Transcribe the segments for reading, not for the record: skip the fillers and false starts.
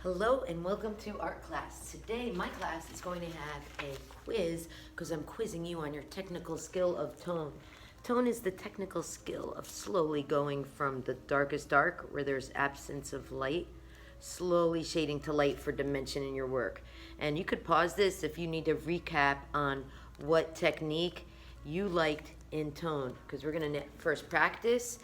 Hello and welcome to art class. Today my class is going to have a quiz because I'm quizzing you on your technical skill of tone. Tone is the technical skill of slowly going from the darkest dark, where there's absence of light, slowly shading to light for dimension in your work. And you could pause this if you need to recap on what technique you liked in tone, because we're going to first practice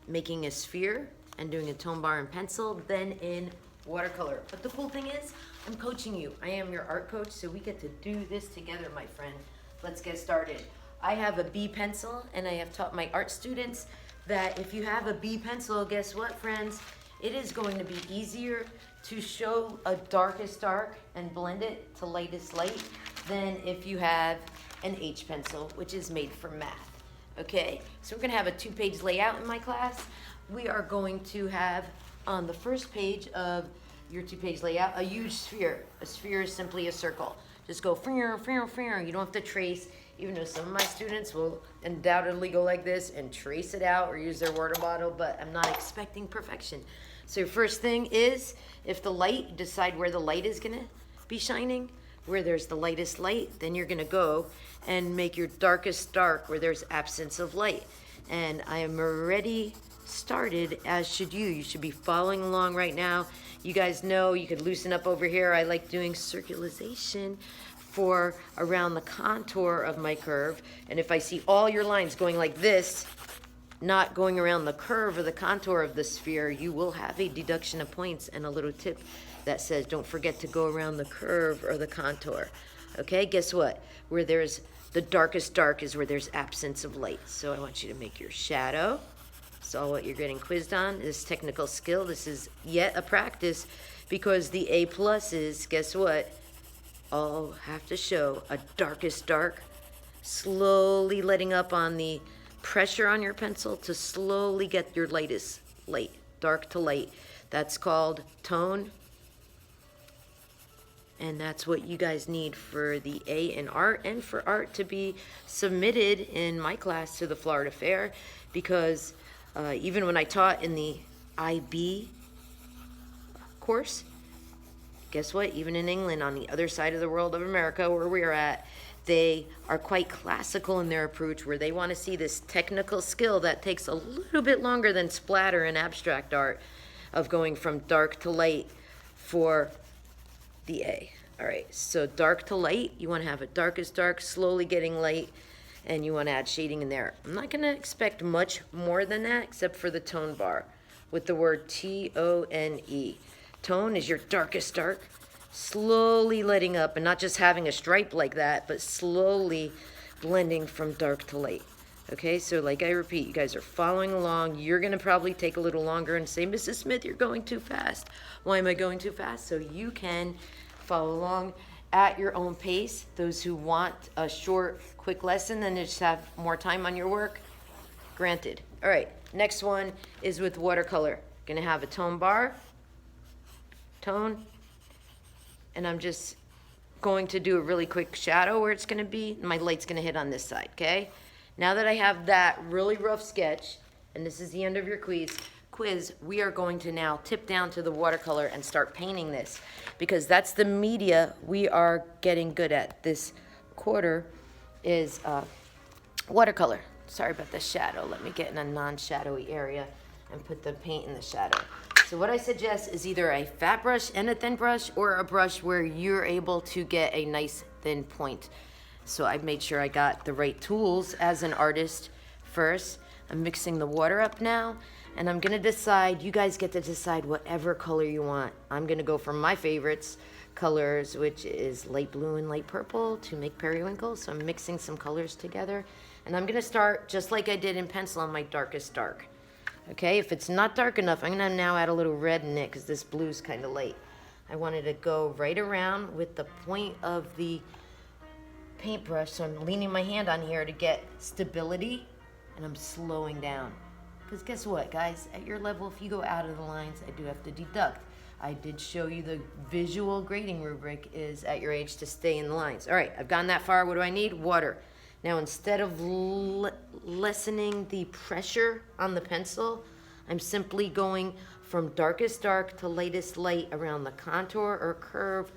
making a sphere and doing a tone bar in pencil, then in watercolor. But the cool thing is, I'm coaching you. I am your art coach, so we get to do this together, my friend. Let's get started. I have a B pencil, and I have taught my art students that if you have a B pencil, guess what, friends? It is going to be easier to show a darkest dark and blend it to lightest light than if you have an H pencil, which is made for math. Okay, so we're gonna have a 2-page layout in my class. We are going to have on the first page of your 2-page layout a huge sphere. A sphere is simply a circle. Just go free. You don't have to trace, even though some of my students will undoubtedly go like this and trace it out or use their water bottle, but I'm not expecting perfection. So your first thing is, if the light, decide where the light is gonna be shining, where there's the lightest light, then you're gonna go and make your darkest dark where there's absence of light. And I am already started, as should you. You should be following along right now. You guys know you could loosen up over here. I like doing circulation for around the contour of my curve. And if I see all your lines going like this, not going around the curve or the contour of the sphere, you will have a deduction of points and a little tip that says don't forget to go around the curve or the contour. Okay, guess what? Where there's the darkest dark is where there's absence of light. So I want you to make your shadow. So what you're getting quizzed on is technical skill. This is yet a practice because the A pluses, guess what? All have to show a darkest dark, slowly letting up on the pressure on your pencil to slowly get your lightest light, dark to light. That's called tone. And that's what you guys need for the A in art and for art to be submitted in my class to the Florida Fair, because even when I taught in the IB course, guess what? Even in England, on the other side of the world of America, where we're at, they are quite classical in their approach, where they want to see this technical skill that takes a little bit longer than splatter and abstract art, of going from dark to light for the A. All right, so dark to light, you want to have a darkest dark, slowly getting light, and you want to add shading in there. I'm not going to expect much more than that except for the tone bar with the word T-O-N-E. Tone is your darkest dark, slowly letting up and not just having a stripe like that, but slowly blending from dark to light. Okay, so like I repeat, you guys are following along. You're going to probably take a little longer and say, Mrs. Smith, you're going too fast. Why am I going too fast? So you can follow along at your own pace. Those who want a short, quick lesson and just have more time on your work, granted. All right, next one is with watercolor. Going to have a tone bar, tone, and I'm just going to do a really quick shadow where it's going to be. My light's going to hit on this side, okay? Now that I have that really rough sketch, and this is the end of your quiz, we are going to now tip down to the watercolor and start painting this, because that's the media we are getting good at this quarter is watercolor. Sorry about the shadow. Let me get in a non-shadowy area and put the paint in the shadow. So what I suggest is either a fat brush and a thin brush, or a brush where you're able to get a nice thin point. So I've made sure I got the right tools as an artist first. I'm mixing the water up now, and I'm gonna decide, you guys get to decide whatever color you want. I'm gonna go for my favorites colors, which is light blue and light purple, to make periwinkle. So I'm mixing some colors together, and I'm gonna start just like I did in pencil on my darkest dark. Okay, if it's not dark enough, I'm gonna now add a little red in it because this blue's kind of light. I wanted to go right around with the point of the paintbrush, so I'm leaning my hand on here to get stability, and I'm slowing down. Because guess what, guys? At your level, if you go out of the lines, I do have to deduct. I did show you the visual grading rubric is at your age to stay in the lines. All right, I've gone that far. What do I need? Water. Now, instead of lessening the pressure on the pencil, I'm simply going from darkest dark to lightest light around the contour or curve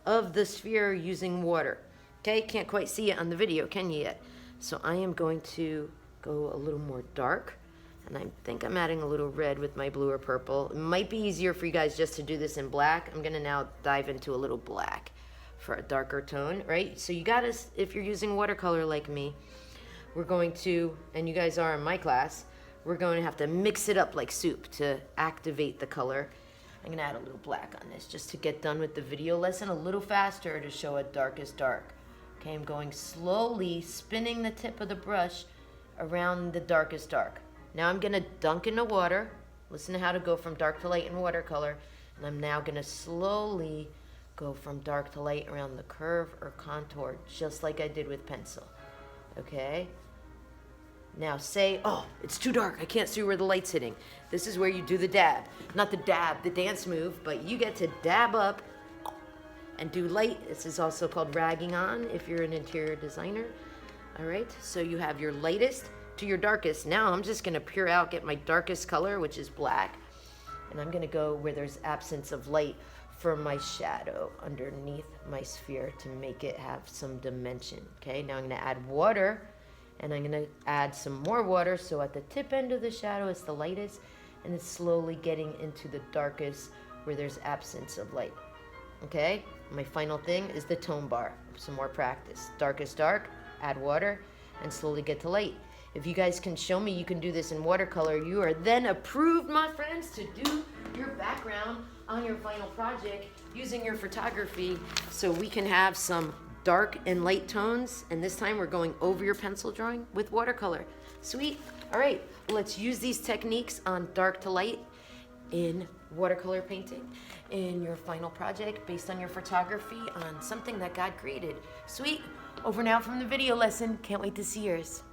of the sphere using water. Okay, can't quite see it on the video, can you yet? So I am going to go a little more dark, and I think I'm adding a little red with my blue or purple. It might be easier for you guys just to do this in black. I'm gonna now dive into a little black for a darker tone, right? So you gotta, if you're using watercolor like me, we're going to, and you guys are in my class, we're going to have to mix it up like soup to activate the color. I'm gonna add a little black on this just to get done with the video lesson a little faster to show a darkest dark. Okay, I'm going slowly, spinning the tip of the brush around the darkest dark. Now I'm gonna dunk in the water. Listen to how to go from dark to light in watercolor. And I'm now gonna slowly go from dark to light around the curve or contour, just like I did with pencil. Okay? Now say, oh, it's too dark, I can't see where the light's hitting. This is where you do the dab. Not the dab, the dance move, but you get to dab up and do light. This is also called ragging on if you're an interior designer. All right, so you have your lightest to your darkest. Now I'm just gonna pure out, get my darkest color, which is black, and I'm gonna go where there's absence of light for my shadow underneath my sphere to make it have some dimension. Okay, now I'm gonna add water, and I'm gonna add some more water, so at the tip end of the shadow it's the lightest, and it's slowly getting into the darkest where there's absence of light. Okay, my final thing is the tone bar. Some more practice. Darkest dark, add water, and slowly get to light. If you guys can show me you can do this in watercolor, you are then approved, my friends, to do your background on your final project using your photography, so we can have some dark and light tones, and this time we're going over your pencil drawing with watercolor. Sweet. All right, let's use these techniques on dark to light in watercolor painting in your final project based on your photography on something that God created. Sweet. Over now from the video lesson. Can't wait to see yours.